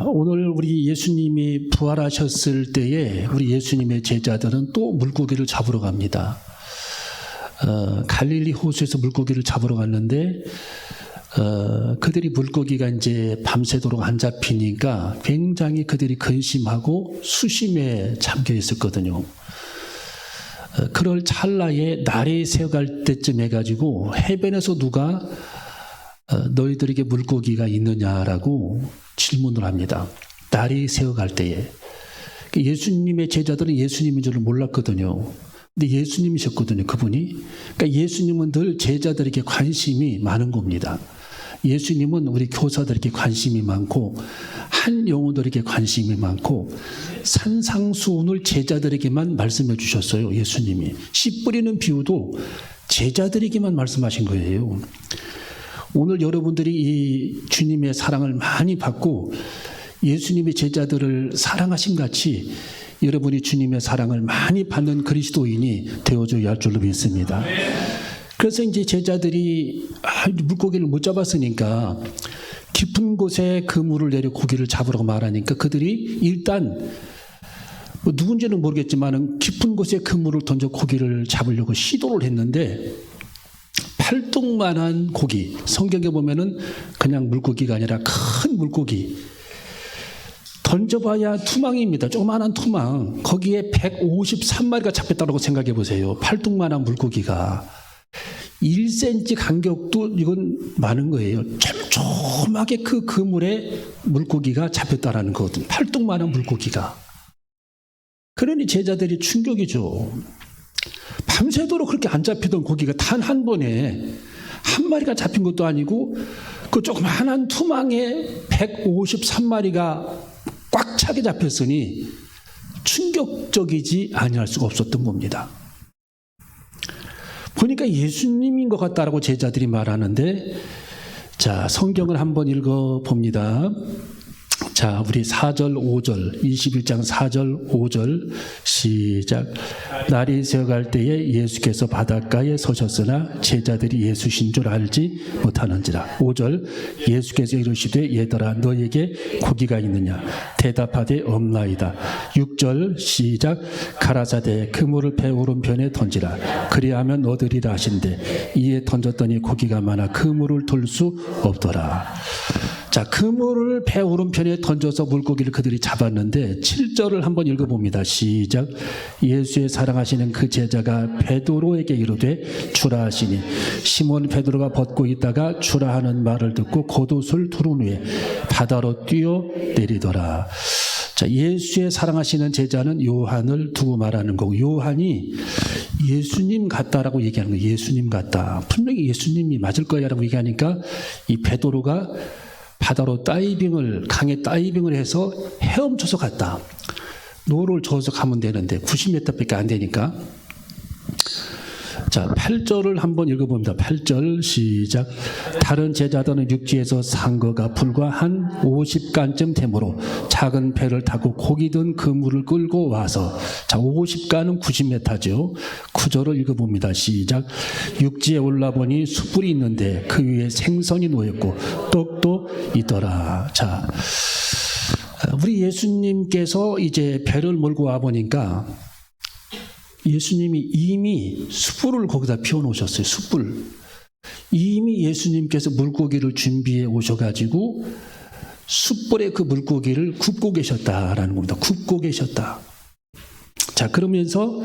오늘 우리 예수님이 부활하셨을 때에 우리 예수님의 제자들은 또 물고기를 잡으러 갑니다. 갈릴리 호수에서 물고기를 잡으러 갔는데 그들이 물고기가 이제 밤새도록 안 잡히니까 굉장히 그들이 근심하고 수심에 잠겨 있었거든요. 그럴 찰나에 날이 새어갈 때쯤 해가지고 해변에서 누가 너희들에게 물고기가 있느냐라고 질문을 합니다. 날이 새어갈 때에. 예수님의 제자들은 예수님인 줄 몰랐거든요. 근데 예수님이셨거든요, 그분이. 그러니까 예수님은 늘 제자들에게 관심이 많은 겁니다. 예수님은 우리 교사들에게 관심이 많고 한 영혼들에게 관심이 많고 산상수훈을 제자들에게만 말씀해 주셨어요. 예수님이. 씨 뿌리는 비유도 제자들에게만 말씀하신 거예요. 오늘 여러분들이 이 주님의 사랑을 많이 받고 예수님의 제자들을 사랑하신 같이 여러분이 주님의 사랑을 많이 받는 그리스도인이 되어줘야 할 줄로 믿습니다. 그래서 이제 제자들이 물고기를 못 잡았으니까 깊은 곳에 그물을 내려 고기를 잡으라고 말하니까 그들이 일단 누군지는 모르겠지만 깊은 곳에 그물을 던져 고기를 잡으려고 시도를 했는데 팔뚝만한 고기, 성경에 보면은 그냥 물고기가 아니라 큰 물고기, 던져봐야 투망입니다. 조그마한 투망, 거기에 153마리가 잡혔다고 생각해 보세요. 팔뚝만한 물고기가 1cm 간격도 이건 많은 거예요. 촘촘하게 그 그물에 물고기가 잡혔다라는 거거든요. 팔뚝만한 물고기가. 그러니 제자들이 충격이죠. 밤새도록 그렇게 안 잡히던 고기가 단 한 번에 한 마리가 잡힌 것도 아니고 그 조그마한 투망에 153마리가 꽉 차게 잡혔으니 충격적이지 아니할 수가 없었던 겁니다. 보니까 예수님인 것 같다라고 제자들이 말하는데, 자, 성경을 한번 읽어봅니다. 자, 우리 4절, 5절, 21장 4절, 5절 시작. 날이 새어갈 때에 예수께서 바닷가에 서셨으나 제자들이 예수신 줄 알지 못하는지라. 5절, 예수께서 이르시되 얘들아 너에게 고기가 있느냐? 대답하되 없나이다. 6절 시작. 가라사대 그물을 배 오른편에 던지라. 그리하면 얻으리라 하신대 이에 던졌더니 고기가 많아 그물을 돌 수 없더라. 자, 그물을 배 오른편에 던져서 물고기를 그들이 잡았는데 7절을 한번 읽어봅니다. 시작. 예수의 사랑하시는 그 제자가 베드로에게 이르되 주라 하시니 시몬 베드로가 벗고 있다가 주라 하는 말을 듣고 겉옷을 두른 후에 바다로 뛰어 내리더라. 자, 예수의 사랑하시는 제자는 요한을 두고 말하는 거고, 요한이 예수님 같다라고 얘기하는 거예요. 예수님 같다. 분명히 예수님이 맞을 거야라고 얘기하니까 이 베드로가 바다로 강에 다이빙을 해서 헤엄쳐서 갔다. 노를 저어서 가면 되는데 90m밖에 안 되니까. 자, 8절을 한번 읽어봅니다. 8절 시작. 다른 제자들은 육지에서 산 거가 불과 한 50간쯤 되므로 작은 배를 타고 고기 든 그물을 끌고 와서, 자, 50간은 90m죠. 9절을 읽어봅니다. 시작. 육지에 올라보니 숯불이 있는데 그 위에 생선이 놓였고 떡도 있더라. 자, 우리 예수님께서 이제 배를 몰고 와 보니까 예수님이 이미 숯불을 거기다 피워놓으셨어요. 숯불. 이미 예수님께서 물고기를 준비해 오셔가지고 숯불에 그 물고기를 굽고 계셨다라는 겁니다. 굽고 계셨다. 자, 그러면서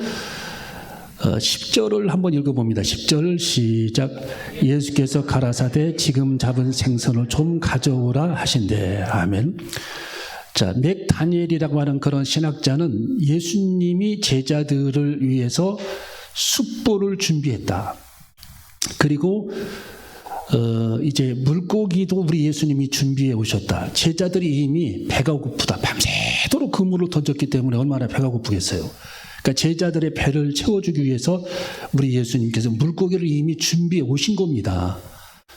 10절을 한번 읽어봅니다. 10절 시작. 예수께서 가라사대 지금 잡은 생선을 좀 가져오라 하신대. 아멘. 자, 맥 다니엘이라고 하는 그런 신학자는 예수님이 제자들을 위해서 숯불을 준비했다. 그리고 이제 물고기도 우리 예수님이 준비해 오셨다. 제자들이 이미 배가 고프다. 밤새도록 그물을 던졌기 때문에 얼마나 배가 고프겠어요. 그러니까 제자들의 배를 채워주기 위해서 우리 예수님께서 물고기를 이미 준비해 오신 겁니다.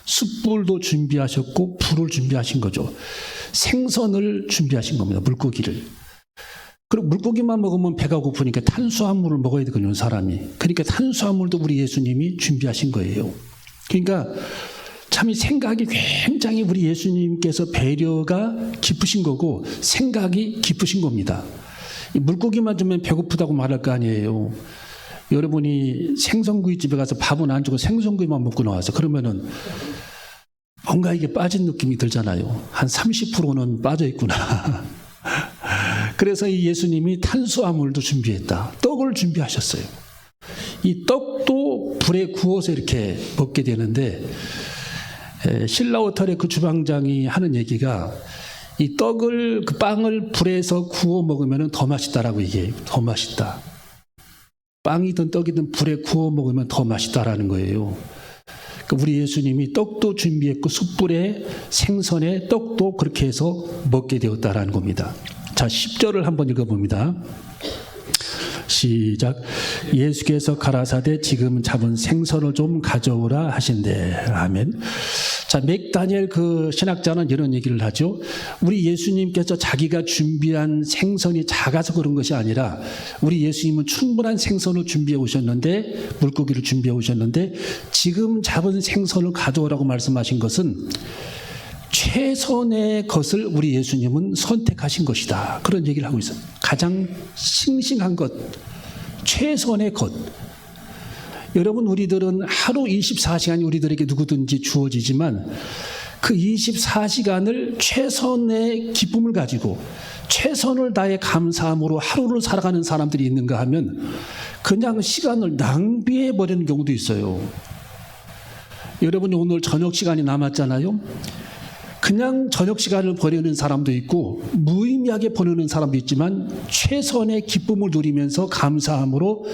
숯불도 준비하셨고 불을 준비하신 거죠. 생선을 준비하신 겁니다. 물고기를. 그리고 물고기만 먹으면 배가 고프니까 탄수화물을 먹어야 되거든요, 사람이. 그러니까 탄수화물도 우리 예수님이 준비하신 거예요. 그러니까 참 이 생각이 굉장히 우리 예수님께서 배려가 깊으신 거고 생각이 깊으신 겁니다. 이 물고기만 주면 배고프다고 말할 거 아니에요. 여러분이 생선구이집에 가서 밥은 안 주고 생선구이만 먹고 나와서 그러면은 뭔가 이게 빠진 느낌이 들잖아요. 한 30%는 빠져 있구나. 그래서 이 예수님이 탄수화물도 준비했다. 떡을 준비하셨어요. 이 떡도 불에 구워서 이렇게 먹게 되는데 신라호텔의 그 주방장이 하는 얘기가 이 떡을 그 빵을 불에서 구워 먹으면 더 맛있다라고 얘기해요. 더 맛있다. 빵이든 떡이든 불에 구워 먹으면 더 맛있다라는 거예요. 우리 예수님이 떡도 준비했고 숯불에 생선에 떡도 그렇게 해서 먹게 되었다라는 겁니다. 자, 10절을 한번 읽어봅니다. 시작. 예수께서 가라사대 지금 잡은 생선을 좀 가져오라 하신대. 아멘. 자, 맥다니엘 그 신학자는 이런 얘기를 하죠. 우리 예수님께서 자기가 준비한 생선이 작아서 그런 것이 아니라 우리 예수님은 충분한 생선을 준비해 오셨는데 물고기를 준비해 오셨는데 지금 잡은 생선을 가져오라고 말씀하신 것은 최선의 것을 우리 예수님은 선택하신 것이다. 그런 얘기를 하고 있어요. 가장 싱싱한 것, 최선의 것. 여러분, 우리들은 하루 24시간이 우리들에게 누구든지 주어지지만 그 24시간을 최선의 기쁨을 가지고 최선을 다해 감사함으로 하루를 살아가는 사람들이 있는가 하면 그냥 시간을 낭비해 버리는 경우도 있어요. 여러분이 오늘 저녁 시간이 남았잖아요. 그냥 저녁 시간을 보내는 사람도 있고 무의미하게 보내는 사람도 있지만 최선의 기쁨을 누리면서 감사함으로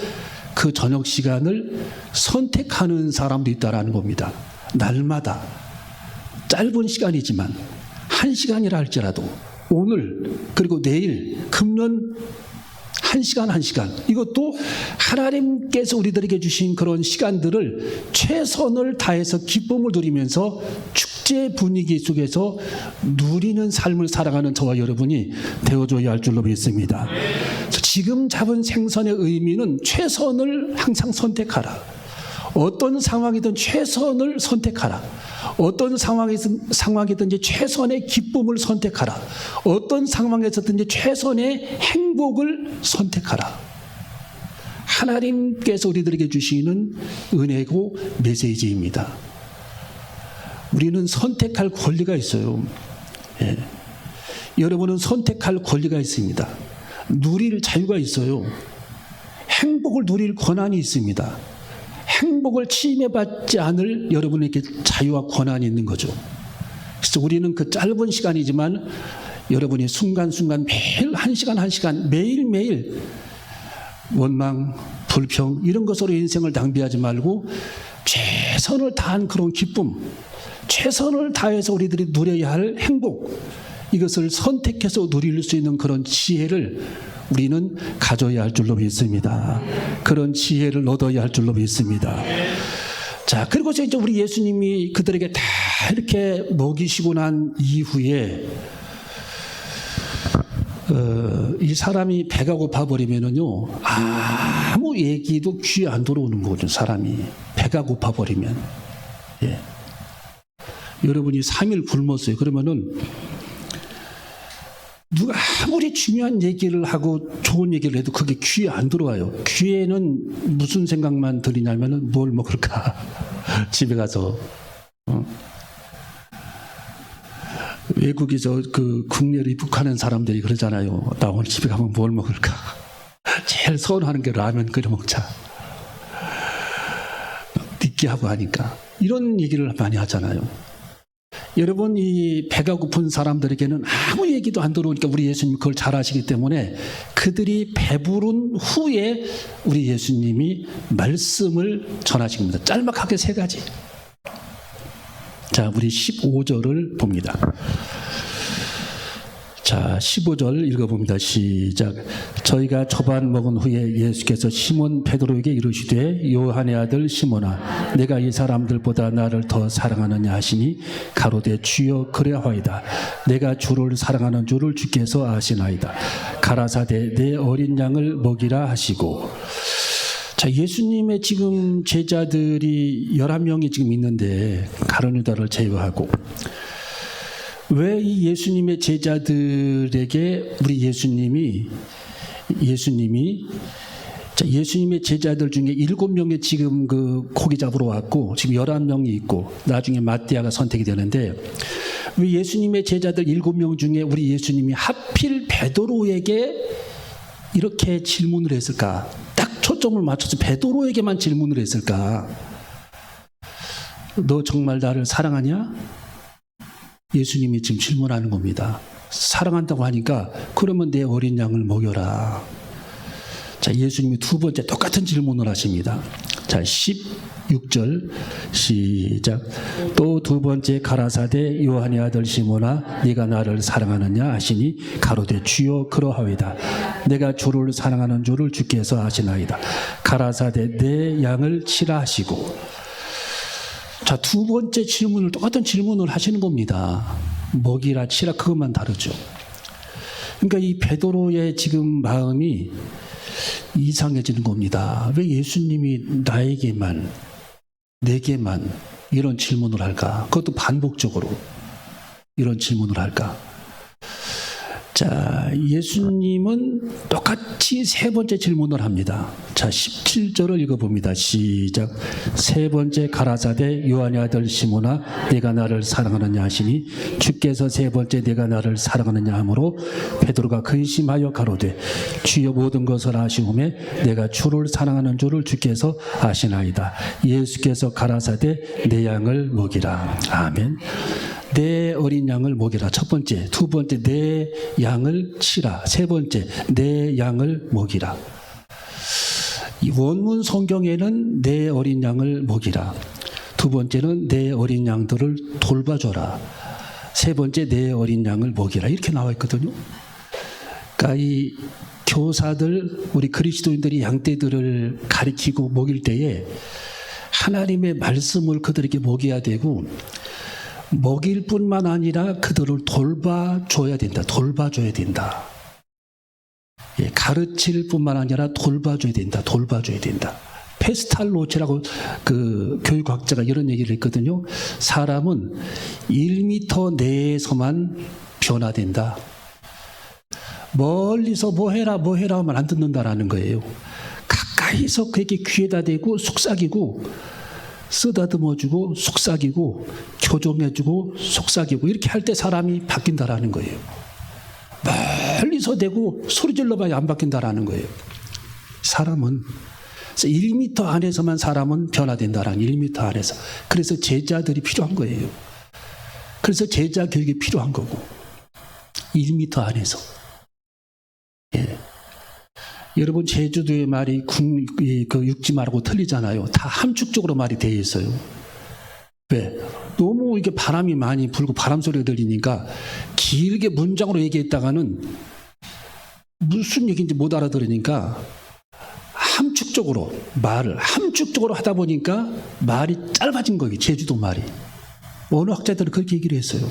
그 저녁 시간을 선택하는 사람도 있다라는 겁니다. 날마다 짧은 시간이지만 1시간이라 할지라도 오늘 그리고 내일 금년 1시간 1시간 이것도 하나님께서 우리들에게 주신 그런 시간들을 최선을 다해서 기쁨을 누리면서 축제 분위기 속에서 누리는 삶을 살아가는 저와 여러분이 되어줘야 할 줄로 믿습니다. 지금 잡은 생선의 의미는 최선을 항상 선택하라. 어떤 상황이든 최선을 선택하라. 어떤 상황이든지 최선의 기쁨을 선택하라. 어떤 상황에서든지 최선의 행복을 선택하라. 하나님께서 우리들에게 주시는 은혜고 메시지입니다. 우리는 선택할 권리가 있어요. 예. 여러분은 선택할 권리가 있습니다. 누릴 자유가 있어요. 행복을 누릴 권한이 있습니다. 행복을 침해받지 않을 여러분에게 자유와 권한이 있는 거죠. 그래서 우리는 그 짧은 시간이지만 여러분이 순간순간 매일 1시간 1시간 매일매일 원망, 불평 이런 것으로 인생을 낭비하지 말고 최선을 다한 그런 기쁨, 최선을 다해서 우리들이 누려야 할 행복 이것을 선택해서 누릴 수 있는 그런 지혜를 우리는 가져야 할 줄로 믿습니다. 그런 지혜를 얻어야 할 줄로 믿습니다. 자, 그리고 이제 우리 예수님이 그들에게 다 이렇게 먹이시고 난 이후에 이 사람이 배가 고파버리면은요 아무 얘기도 귀에 안 들어오는 거죠. 사람이 배가 고파버리면 예. 여러분이 3일 굶었어요. 그러면은 누가 아무리 중요한 얘기를 하고 좋은 얘기를 해도 그게 귀에 안 들어와요. 귀에는 무슨 생각만 들리냐면은 뭘 먹을까? 집에 가서 외국에서 그 국내로 입국하는 사람들이 그러잖아요. 나 오늘 집에 가면 뭘 먹을까? 제일 서운하는 게 라면 끓여 먹자. 느끼하고 하니까 이런 얘기를 많이 하잖아요. 여러분, 이 배가 고픈 사람들에게는 아무 얘기도 안 들어오니까 우리 예수님 그걸 잘 아시기 때문에 그들이 배부른 후에 우리 예수님이 말씀을 전하신 겁니다. 짤막하게 3가지. 자, 우리 15절을 봅니다. 자, 15절 읽어봅니다. 시작. 저희가 초반 먹은 후에 예수께서 시몬 베드로에게 이르시되 요한의 아들 시몬아 내가 이 사람들보다 나를 더 사랑하느냐 하시니 가로되 주여 그래하이다. 내가 주를 사랑하는 줄을 주께서 아시나이다. 가라사대 내 어린 양을 먹이라 하시고. 자, 예수님의 지금 제자들이 11명이 지금 있는데 가룟 유다를 제외하고 왜 이 예수님의 제자들에게 우리 예수님이 자, 예수님의 제자들 중에 7명이 지금 그 고기 잡으러 왔고 지금 11명이 있고 나중에 마띠아가 선택이 되는데 왜 예수님의 제자들 7명 중에 우리 예수님이 하필 베드로에게 이렇게 질문을 했을까? 딱 초점을 맞춰서 베드로에게만 질문을 했을까? 너 정말 나를 사랑하냐? 예수님이 지금 질문하는 겁니다. 사랑한다고 하니까 그러면 내 어린 양을 먹여라. 자, 예수님이 두 번째 똑같은 질문을 하십니다. 자, 16절 시작. 또 두 번째 가라사대 요한의 아들 시몬아 네가 나를 사랑하느냐 하시니 가로되 주여 그러하이다. 내가 주를 사랑하는 줄을 주께서 아시나이다. 가라사대 내 양을 치라 하시고. 자, 두 번째 질문을 똑같은 질문을 하시는 겁니다. 먹이라 치라 그것만 다르죠. 그러니까 이 베드로의 지금 마음이 이상해지는 겁니다. 왜 예수님이 나에게만, 내게만 이런 질문을 할까? 그것도 반복적으로 이런 질문을 할까? 자, 예수님은 똑같이 세 번째 질문을 합니다. 자, 17절을 읽어봅니다. 시작. 세 번째 가라사대 요한의 아들 시몬아 네가 나를 사랑하느냐 하시니 주께서 세 번째 네가 나를 사랑하느냐 하므로 베드로가 근심하여 가로되 주여 모든 것을 아시오매 내가 주를 사랑하는 줄을 주께서 아시나이다. 예수께서 가라사대 내 양을 먹이라. 아멘. 내 어린 양을 먹이라. 첫 번째. 두 번째, 내 양을 치라. 세 번째, 내 양을 먹이라. 이 원문 성경에는 내 어린 양을 먹이라. 두 번째는 내 어린 양들을 돌봐줘라. 세 번째, 내 어린 양을 먹이라. 이렇게 나와 있거든요. 그러니까 이 교사들, 우리 그리스도인들이 양떼들을 가리키고 먹일 때에 하나님의 말씀을 그들에게 먹여야 되고 먹일 뿐만 아니라 그들을 돌봐줘야 된다. 돌봐줘야 된다. 예, 가르칠 뿐만 아니라 돌봐줘야 된다. 돌봐줘야 된다. 페스탈로치라고 그 교육학자가 이런 얘기를 했거든요. 사람은 1m 내에서만 변화된다. 멀리서 뭐 해라 하면 안 듣는다라는 거예요. 가까이서 그에게 귀에다 대고 속삭이고 쓰다듬어주고 속삭이고 교정해주고 속삭이고 이렇게 할 때 사람이 바뀐다라는 거예요. 멀리서 대고 소리 질러봐야 안 바뀐다라는 거예요. 사람은 1m 안에서만 사람은 변화된다라는 1m 안에서. 그래서 제자들이 필요한 거예요. 그래서 제자 교육이 필요한 거고 1m 안에서. 예. 여러분 제주도의 말이 그 육지말하고 틀리잖아요. 다 함축적으로 말이 되어 있어요. 왜? 너무 이게 바람이 많이 불고 바람 소리가 들리니까 길게 문장으로 얘기했다가는 무슨 얘기인지 못 알아들으니까 함축적으로 말을 함축적으로 하다 보니까 말이 짧아진 거예요. 제주도 말이. 어느 학자들은 그렇게 얘기를 했어요.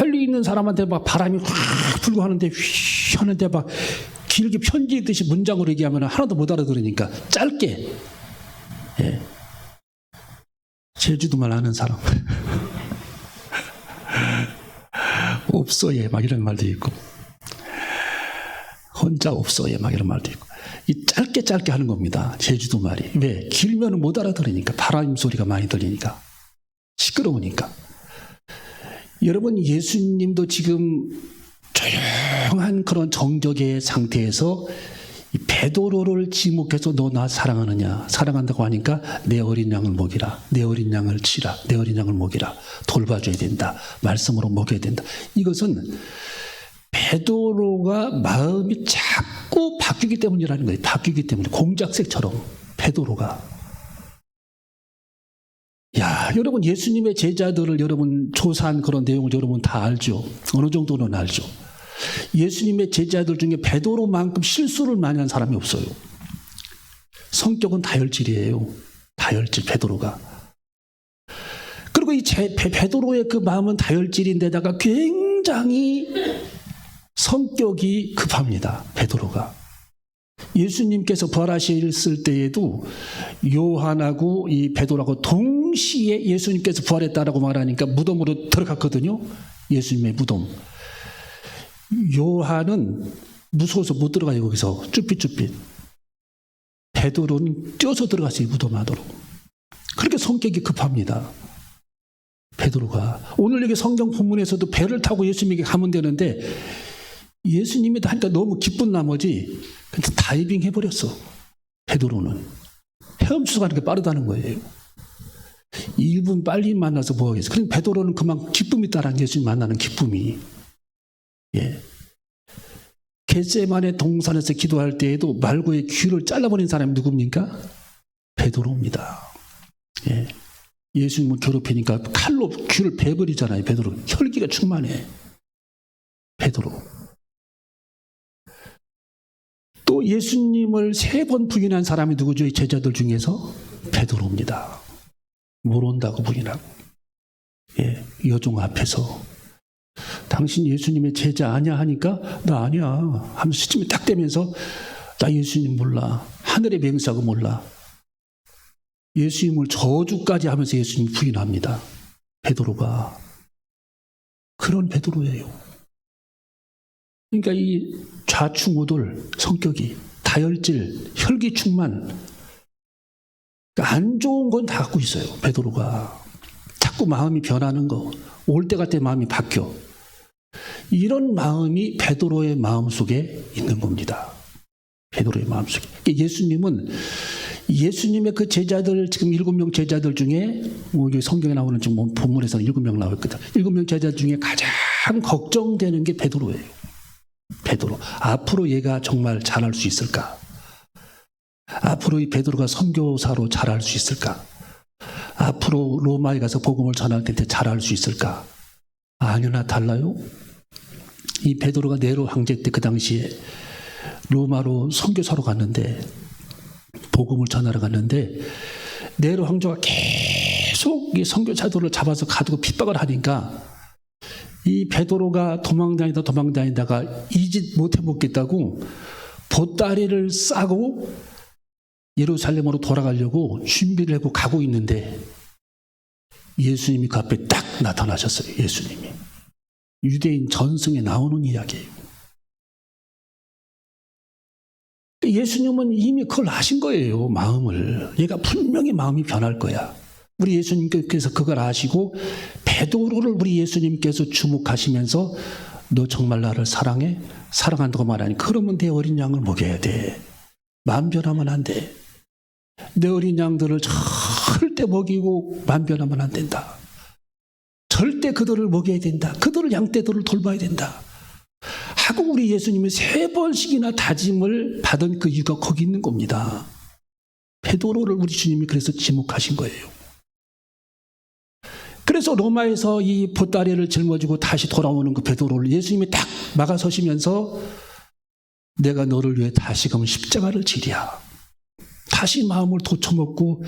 멀리 있는 사람한테 막 바람이 확 불고 하는데 휘 하는데 막 길게 편지 읽듯이 문장으로 얘기하면 하나도 못 알아들으니까 짧게. 예. 제주도말 아는 사람. 없어 얘 막 이런 말도 있고 혼자 없어 얘 막 이런 말도 있고 이 짧게 하는 겁니다. 제주도 말이. 왜? 길면 못 알아들으니까 바람 소리가 많이 들리니까 시끄러우니까. 여러분 예수님도 지금 조용한 그런 정적의 상태에서 베드로를 지목해서 너 나 사랑하느냐 사랑한다고 하니까 내 어린 양을 먹이라 내 어린 양을 치라 내 어린 양을 먹이라 돌봐줘야 된다 말씀으로 먹여야 된다. 이것은 베드로가 마음이 자꾸 바뀌기 때문이라는 거예요. 바뀌기 때문에 공작색처럼 베드로가. 야, 여러분 예수님의 제자들을 여러분 조사한 그런 내용을 여러분 다 알죠. 어느 정도는 알죠. 예수님의 제자들 중에 베드로만큼 실수를 많이 한 사람이 없어요. 성격은 다혈질이에요. 다혈질 베드로가. 그리고 이 베드로의 그 마음은 다혈질인데다가 굉장히 성격이 급합니다. 베드로가. 예수님께서 부활하셨을 때에도 요한하고 이 베드로하고 동시에 예수님께서 부활했다라고 말하니까 무덤으로 들어갔거든요. 예수님의 무덤. 요한은 무서워서 못 들어가요. 거기서 쭈삣쭈삣. 베드로는 뛰어서 들어갔어요. 무덤 안으로. 그렇게 성격이 급합니다. 베드로가. 오늘 여기 성경 본문에서도 배를 타고 예수님에게 가면 되는데 예수님이 하니까 너무 기쁜 나머지 다이빙 해버렸어. 베드로는. 헤엄쳐서 가는 게 빠르다는 거예요. 1분 빨리 만나서 뭐 하겠어. 그럼 베드로는 그만 기쁨이 따라 예수님 만나는 기쁨이. 예. 겟세마네 동산에서 기도할 때에도 말고의 귀를 잘라버린 사람이 누굽니까? 베드로입니다. 예. 예수님을 괴롭히니까 칼로 귀를 베버리잖아요. 베드로. 혈기가 충만해. 베드로. 또 예수님을 3번 부인한 사람이 누구죠? 이 제자들 중에서? 베드로입니다. 모른다고 부인하고. 예, 여종 앞에서 당신 예수님의 제자 아니야 하니까 나 아니야 하면서 시침이 딱 대면서 나 예수님 몰라. 하늘의 맹사고 몰라. 예수님을 저주까지 하면서 예수님 부인합니다. 베드로가. 그런 베드로예요. 그러니까 이 좌충우돌 성격이 다혈질, 혈기충만 그러니까 안 좋은 건 다 갖고 있어요. 베드로가. 자꾸 마음이 변하는 거. 올 때 갈 때 마음이 바뀌어. 이런 마음이 베드로의 마음속에 있는 겁니다. 베드로의 마음속에. 예수님은 예수님의 그 제자들 지금 7명 제자들 중에 여기 성경에 나오는 지금 본문에서는 7명 나왔거든. 7명 제자 중에 가장 걱정되는 게 베드로예요. 베드로. 앞으로 얘가 정말 잘할 수 있을까? 앞으로 이 베드로가 선교사로 잘할 수 있을까? 앞으로 로마에 가서 복음을 전할 때 잘할 수 있을까? 아니나 달라요. 이 베드로가 네로 황제 때 그 당시에 로마로 선교사로 갔는데 복음을 전하러 갔는데 네로 황제가 계속 이 선교사들을 잡아서 가두고 핍박을 하니까 이 베드로가 도망다니다가 이 짓 못 해먹겠다고 보따리를 싸고 예루살렘으로 돌아가려고 준비를 하고 가고 있는데 예수님이 그 앞에 딱 나타나셨어요. 예수님이. 유대인 전승에 나오는 이야기예요. 예수님은 이미 그걸 아신 거예요. 마음을. 얘가 분명히 마음이 변할 거야. 우리 예수님께서 그걸 아시고 베드로를 우리 예수님께서 주목하시면서 너 정말 나를 사랑해? 사랑한다고 말하니 그러면 내 어린 양을 먹여야 돼. 마음 변하면 안 돼. 내 어린 양들을 절대 먹이고 마음 변하면 안 된다. 절대 그들을 먹여야 된다. 그들을 양떼들을 돌봐야 된다. 하고 우리 예수님이 3번씩이나 다짐을 받은 그 이유가 거기 있는 겁니다. 베드로를 우리 주님이 그래서 지목하신 거예요. 그래서 로마에서 이 보따리를 짊어지고 다시 돌아오는 그 베드로를 예수님이 딱 막아서시면서 내가 너를 위해 다시금 십자가를 지랴. 다시 마음을 도쳐먹고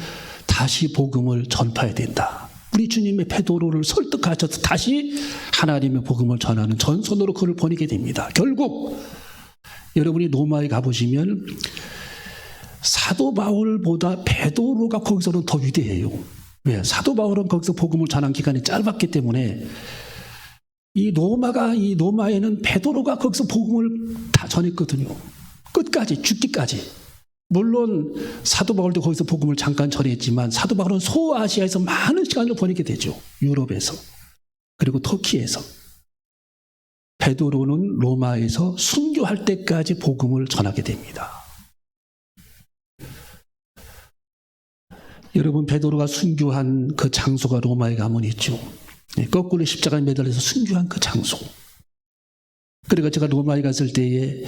다시 복음을 전파해야 된다. 우리 주님의 베드로를 설득하셔서 다시 하나님의 복음을 전하는 전선으로 그를 보내게 됩니다. 결국 여러분이 로마에 가보시면 사도 바울보다 베드로가 거기서는 더 위대해요. 왜? 사도 바울은 거기서 복음을 전한 기간이 짧았기 때문에 이 로마에는 베드로가 거기서 복음을 다 전했거든요. 끝까지, 죽기까지. 물론 사도 바울도 거기서 복음을 잠깐 전했지만 사도 바울은 소아시아에서 많은 시간을 보내게 되죠. 유럽에서. 그리고 터키에서. 베드로는 로마에서 순교할 때까지 복음을 전하게 됩니다. 여러분, 베드로가 순교한 그 장소가 로마에 가면 있죠. 거꾸로 십자가에 매달려서 순교한 그 장소. 그러니까 제가 로마에 갔을 때에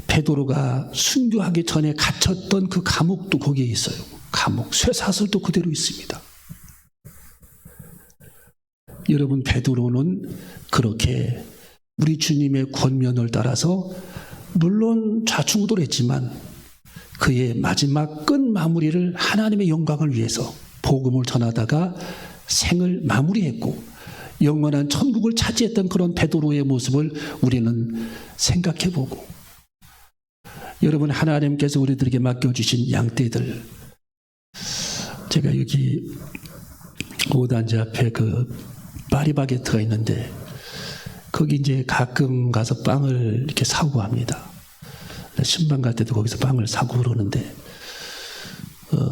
베드로가 순교하기 전에 갇혔던 그 감옥도 거기에 있어요. 감옥, 쇠사슬도 그대로 있습니다. 여러분, 베드로는 그렇게 우리 주님의 권면을 따라서 물론 좌충우돌했지만 그의 마지막 끝 마무리를 하나님의 영광을 위해서 복음을 전하다가 생을 마무리했고 영원한 천국을 차지했던 그런 베드로의 모습을 우리는 생각해보고 여러분, 하나님께서 우리들에게 맡겨주신 양떼들, 제가 여기 5단지 앞에 그 파리바게트가 있는데 거기 이제 가끔 가서 빵을 이렇게 사고 합니다. 신방 갈 때도 거기서 빵을 사고 그러는데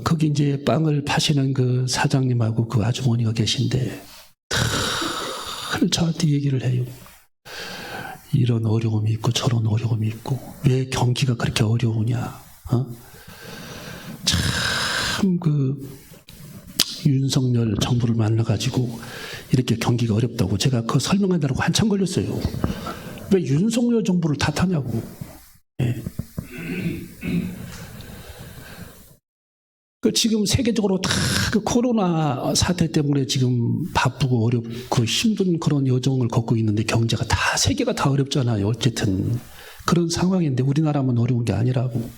거기 이제 빵을 파시는 그 사장님하고 그 아주머니가 계신데 늘 저한테 얘기를 해요. 이런 어려움이 있고 저런 어려움이 있고 왜 경기가 그렇게 어려우냐. 참 그 윤석열 정부를 만나가지고 이렇게 경기가 어렵다고 제가 그거 설명하느라고 한참 걸렸어요. 왜 윤석열 정부를 탓하냐고. 예. 그 지금 세계적으로 다 그 코로나 사태 때문에 지금 바쁘고 어렵고 힘든 그런 여정을 걷고 있는데 경제가 다 세계가 다 어렵잖아요. 어쨌든 그런 상황인데 우리나라만 어려운 게 아니라고.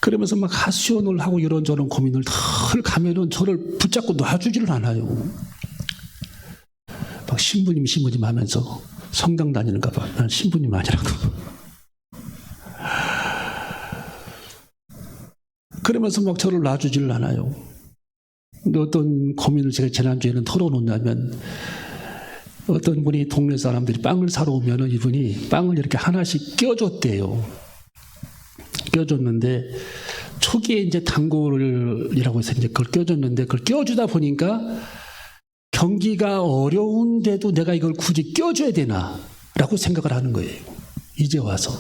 그러면서 막 하소연을 하고 이런저런 고민을 늘 가면은 저를 붙잡고 놔주지를 않아요. 막 신부님 하면서 성당 다니는가 봐. 난 신부님 아니라고. 그러면서 막 저를 놔주지를 않아요. 근데 어떤 고민을 제가 지난주에는 털어놓냐면 어떤 분이 동네 사람들이 빵을 사러 오면은 이분이 빵을 이렇게 하나씩 껴줬대요. 껴줬는데 초기에 이제 단골이라고 해서 이제 그걸 껴줬는데 그걸 껴주다 보니까 경기가 어려운데도 내가 이걸 굳이 껴줘야 되나라고 생각을 하는 거예요. 이제 와서.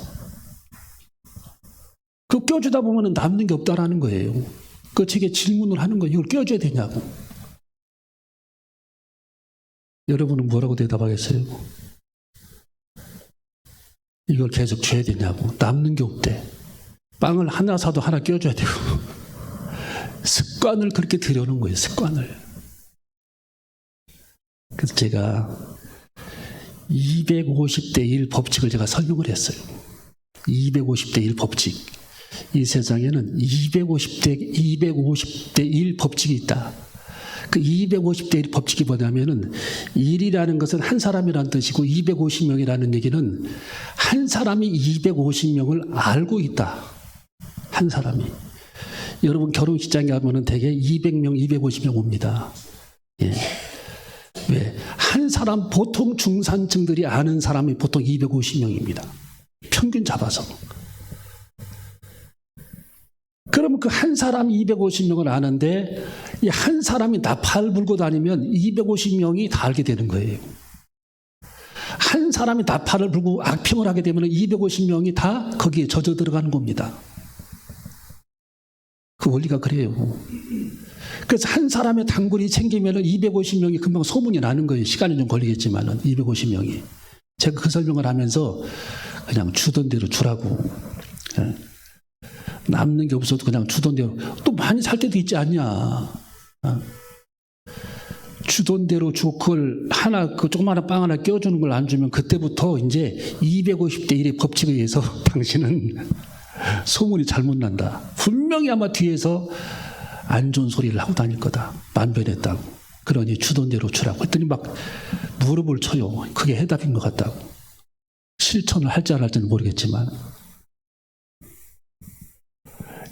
그 껴주다 보면 남는 게 없다라는 거예요. 그 제게 질문을 하는 거예요. 이걸 껴줘야 되냐고. 여러분은 뭐라고 대답하겠어요? 이걸 계속 줘야 되냐고. 남는 게 없대. 빵을 하나 사도 하나 껴줘야 되고. 습관을 그렇게 들여놓은 거예요. 습관을. 그래서 제가 250대 1 법칙을 제가 설명을 했어요. 250대 1 법칙. 이 세상에는 250대 1 법칙이 있다. 그 250대 1 법칙이 뭐냐면은 1이라는 것은 한 사람이라는 뜻이고 250명이라는 얘기는 한 사람이 250명을 알고 있다. 한 사람이. 여러분 결혼식장에 가면은 대개 200명, 250명 옵니다. 예. 왜? 한 사람, 보통 중산층들이 아는 사람이 보통 250명입니다. 평균 잡아서. 그러면 그 한 사람이 250명을 아는데 이 한 사람이 나팔 불고 다니면 250명이 다 알게 되는 거예요. 한 사람이 나팔을 불고 악평을 하게 되면 250명이 다 거기에 젖어 들어가는 겁니다. 그 원리가 그래요. 그래서 한 사람의 단골이 생기면 250명이 금방 소문이 나는 거예요. 시간이 좀 걸리겠지만 250명이. 제가 그 설명을 하면서 그냥 주던 대로 주라고. 남는 게 없어도 그냥 주던 대로. 또 많이 살 때도 있지 않냐. 주던 대로 주고 그걸 하나, 그 조그마한 빵 하나 껴주는 걸 안 주면 그때부터 이제 250대 1의 법칙에 의해서 당신은 소문이 잘못 난다. 분명히 아마 뒤에서 안 좋은 소리를 하고 다닐 거다. 만변했다고. 그러니 주던 대로 주라고 했더니 막 무릎을 쳐요. 그게 해답인 것 같다고. 실천을 할지 안 할지는 모르겠지만.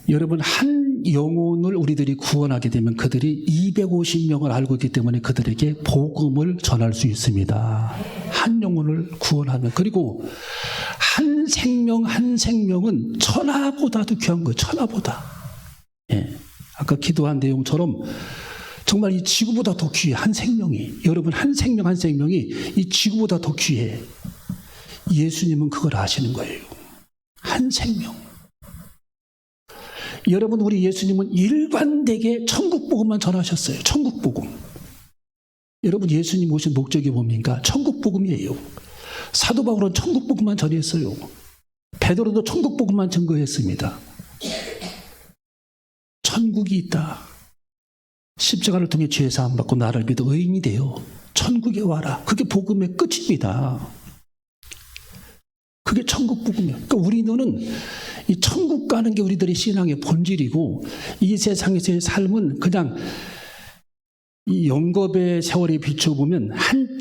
여러분, 한 영혼을 우리들이 구원하게 되면 그들이 250명을 알고 있기 때문에 그들에게 복음을 전할 수 있습니다. 한 영혼을 구원하면. 그리고 한 생명 한 생명은 천하보다도 귀한 거예요. 천하보다. 예. 아까 기도한 내용처럼 정말 이 지구보다 더 귀해. 한 생명이. 여러분, 한 생명 한 생명이 이 지구보다 더 귀해. 예수님은 그걸 아시는 거예요. 한 생명. 여러분, 우리 예수님은 일관되게 천국 복음만 전하셨어요. 천국 복음. 여러분, 예수님 오신 목적이 뭡니까? 천국 복음이에요. 사도 바울은 천국 복음만 전했어요. 베드로도 천국 복음만 증거했습니다. 천국이 있다. 십자가를 통해 죄 사함 받고 나를 믿어 의인이 되어 천국에 와라. 그게 복음의 끝입니다. 그게 천국 복음이에요. 그러니까 우리는 이 천국 가는 게 우리들의 신앙의 본질이고 이 세상에서의 삶은 그냥 이 영겁의 세월에 비춰보면 한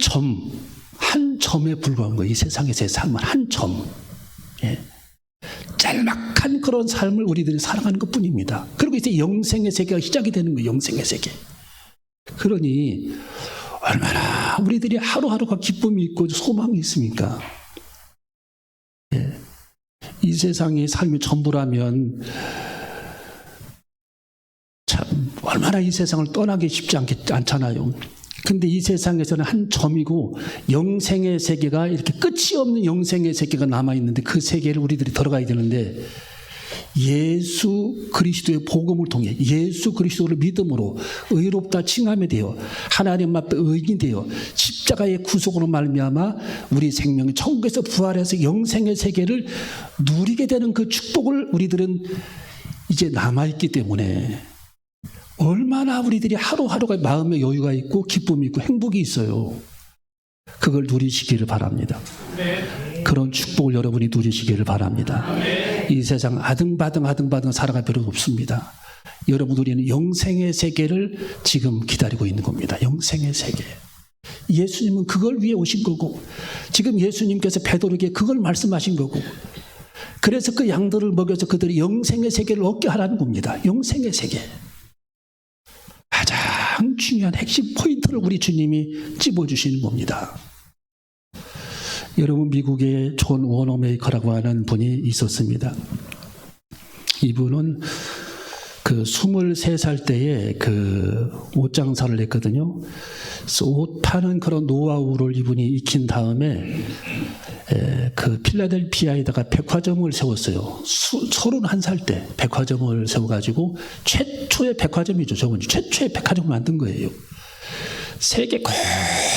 점에 불과한 거예요. 이 세상에서의 삶은 한 점. 예. 짤막한 그런 삶을 우리들이 살아가는 것뿐입니다. 그리고 이제 영생의 세계가 시작이 되는 거예요. 영생의 세계. 그러니 얼마나 우리들이 하루하루가 기쁨이 있고 소망이 있습니까? 예. 이 세상이 삶의 전부라면 참 얼마나 이 세상을 떠나기 쉽지 않잖아요. 근데 이 세상에서는 한 점이고 영생의 세계가 이렇게 끝이 없는 영생의 세계가 남아있는데 그 세계를 우리들이 들어가야 되는데 예수 그리스도의 복음을 통해 예수 그리스도를 믿음으로 의롭다 칭함에 되어 하나님 앞에 의인이 되어 십자가의 구속으로 말미암아 우리 생명이 천국에서 부활해서 영생의 세계를 누리게 되는 그 축복을 우리들은 이제 남아있기 때문에 얼마나 우리들이 하루하루가 마음의 여유가 있고 기쁨이 있고 행복이 있어요. 그걸 누리시기를 바랍니다. 그런 축복을 여러분이 누리시기를 바랍니다. 이 세상 아등바등 살아갈 필요가 없습니다. 여러분 우리는 영생의 세계를 지금 기다리고 있는 겁니다. 영생의 세계. 예수님은 그걸 위해 오신 거고 지금 예수님께서 베드로에게 그걸 말씀하신 거고 그래서 그 양들을 먹여서 그들이 영생의 세계를 얻게 하라는 겁니다. 영생의 세계. 가장 중요한 핵심 포인트를 우리 주님이 찝어주시는 겁니다. 여러분 미국에 존 워너메이커라고 하는 분이 있었습니다. 이분은 그 23살 때에 그 옷장사를 했거든요. 그래서 옷 파는 그런 노하우를 이분이 익힌 다음에 그 필라델피아에다가 백화점을 세웠어요. 31살 때 백화점을 세워가지고 최초의 백화점이죠. 저분 최초의 백화점을 만든 거예요. 세계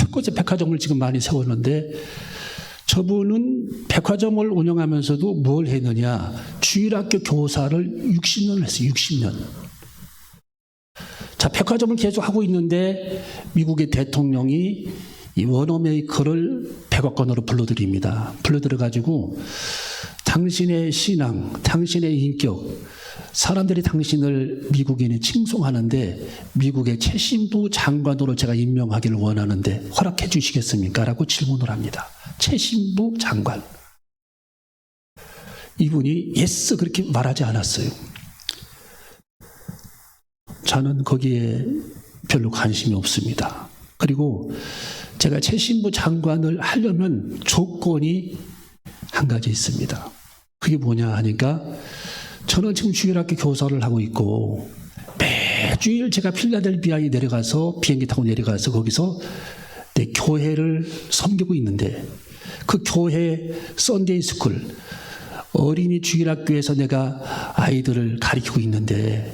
곳곳에 백화점을 지금 많이 세웠는데 저분은 백화점을 운영하면서도 뭘 했느냐. 주일학교 교사를 60년을 했어요. 60년. 자, 백화점을 계속 하고 있는데 미국의 대통령이 이 워너메이커를 백악관으로 불러들입니다. 불러들여가지고 당신의 신앙, 당신의 인격, 사람들이 당신을 미국인이 칭송하는데 미국의 최신부 장관으로 제가 임명하기를 원하는데 허락해 주시겠습니까? 라고 질문을 합니다. 최신부 장관. 이분이 예스 그렇게 말하지 않았어요. 저는 거기에 별로 관심이 없습니다. 그리고 제가 최신부 장관을 하려면 조건이 한 가지 있습니다. 그게 뭐냐 하니까 저는 지금 주일학교 교사를 하고 있고 매주일 제가 필라델피아에 내려가서 비행기 타고 내려가서 거기서 내 교회를 섬기고 있는데 그 교회 썬데이 스쿨 어린이 주일학교에서 내가 아이들을 가르치고 있는데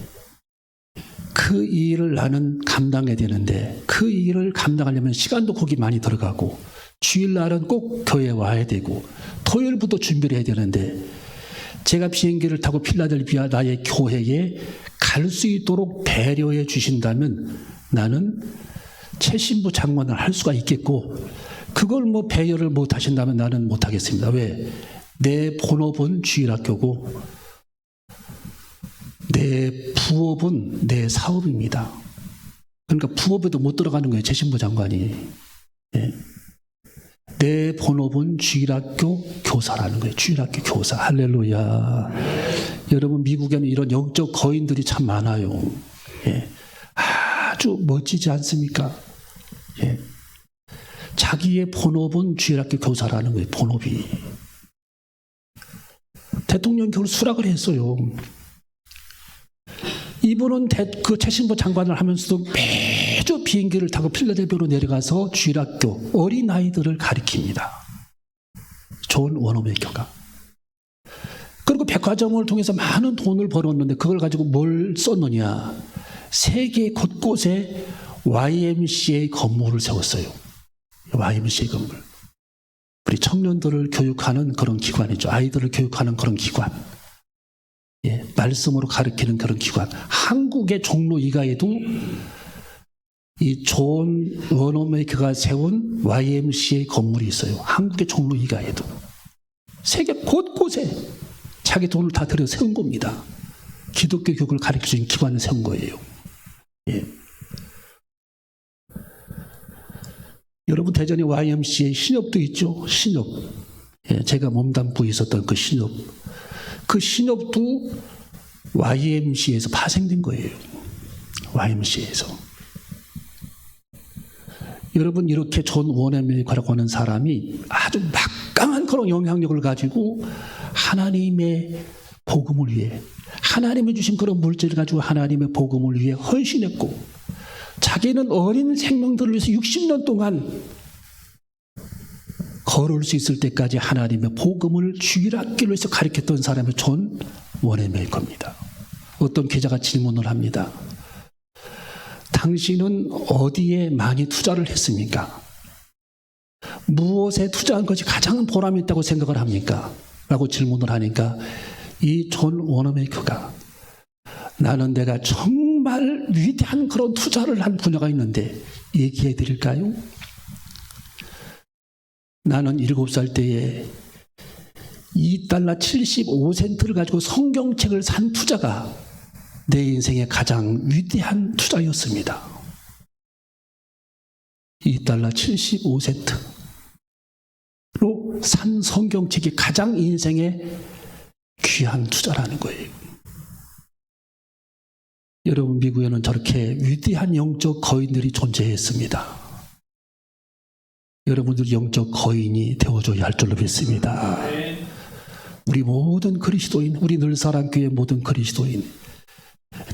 그 일을 나는 감당해야 되는데 그 일을 감당하려면 시간도 거기 많이 들어가고 주일날은 꼭 교회에 와야 되고 토요일부터 준비를 해야 되는데 제가 비행기를 타고 필라델피아 나의 교회에 갈 수 있도록 배려해 주신다면 나는 최신부 장관을 할 수가 있겠고 그걸 뭐 배려를 못 하신다면 나는 못 하겠습니다. 왜? 내 본업은 주일학교고 내 부업은 내 사업입니다. 그러니까 부업에도 못 들어가는 거예요. 최신부 장관이. 예. 내 본업은 주일학교 교사라는 거예요. 주일학교 교사. 할렐루야. 여러분 미국에는 이런 영적 거인들이 참 많아요. 예. 아주 멋지지 않습니까? 예. 자기의 본업은 주일학교 교사라는 거예요. 본업이. 대통령 결국 수락을 했어요. 이분은 그 최신부 장관을 하면서도 매주 비행기를 타고 필라델피아로 내려가서 주일학교 어린아이들을 가리킵니다. 존 워너메이커가. 그리고 백화점을 통해서 많은 돈을 벌었는데 그걸 가지고 뭘 썼느냐. 세계 곳곳에 YMCA 건물을 세웠어요. YMCA 건물. 우리 청년들을 교육하는 그런 기관이죠. 아이들을 교육하는 그런 기관. 예, 말씀으로 가르치는 그런 기관. 한국의 종로 이가에도 이 존 워너메이커가 세운 YMCA 건물이 있어요. 한국의 종로 이가에도. 세계 곳곳에 자기 돈을 다 들여 세운 겁니다. 기독교 교육을 가르칠 수 있는 기관을 세운 거예요. 예. 여러분 대전에 YMCA 신협도 있죠. 신협. 예, 제가 몸담고 있었던 그 신협. 그 신업도 YMCA에서 파생된 거예요. YMCA에서. 여러분, 이렇게 존 워너메이커라고 하는 사람이 아주 막강한 그런 영향력을 가지고 하나님의 복음을 위해, 하나님이 주신 그런 물질을 가지고 하나님의 복음을 위해 헌신했고, 자기는 어린 생명들을 위해서 60년 동안 걸을 수 있을 때까지 하나님의 복음을 주일학교를 위해서 가르쳤던 사람이 존 워너메이커입니다. 어떤 기자가 질문을 합니다. 당신은 어디에 많이 투자를 했습니까? 무엇에 투자한 것이 가장 보람 있다고 생각을 합니까? 라고 질문을 하니까 이 존 워너메이커가, 나는 내가 정말 위대한 그런 투자를 한 분야가 있는데 얘기해 드릴까요? 나는 7살 때에 $2.75를 가지고 성경책을 산 투자가 내 인생의 가장 위대한 투자였습니다. $2.75로 산 성경책이 가장 인생의 귀한 투자라는 거예요. 여러분, 미국에는 저렇게 위대한 영적 거인들이 존재했습니다. 여러분들 영적 거인이 되어줘야 할 줄로 믿습니다. 우리 모든 그리스도인, 우리 늘사랑교회 모든 그리스도인,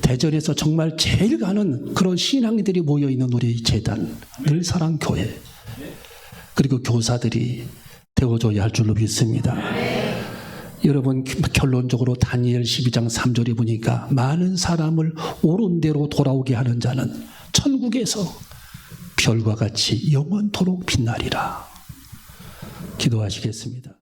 대전에서 정말 제일 가는 그런 신앙인들이 모여있는 우리 재단, 늘사랑교회, 그리고 교사들이 되어줘야 할 줄로 믿습니다. 여러분, 결론적으로 다니엘 12장 3절에 보니까 많은 사람을 옳은 대로 돌아오게 하는 자는 천국에서 별과 같이 영원토록 빛나리라. 기도하시겠습니다.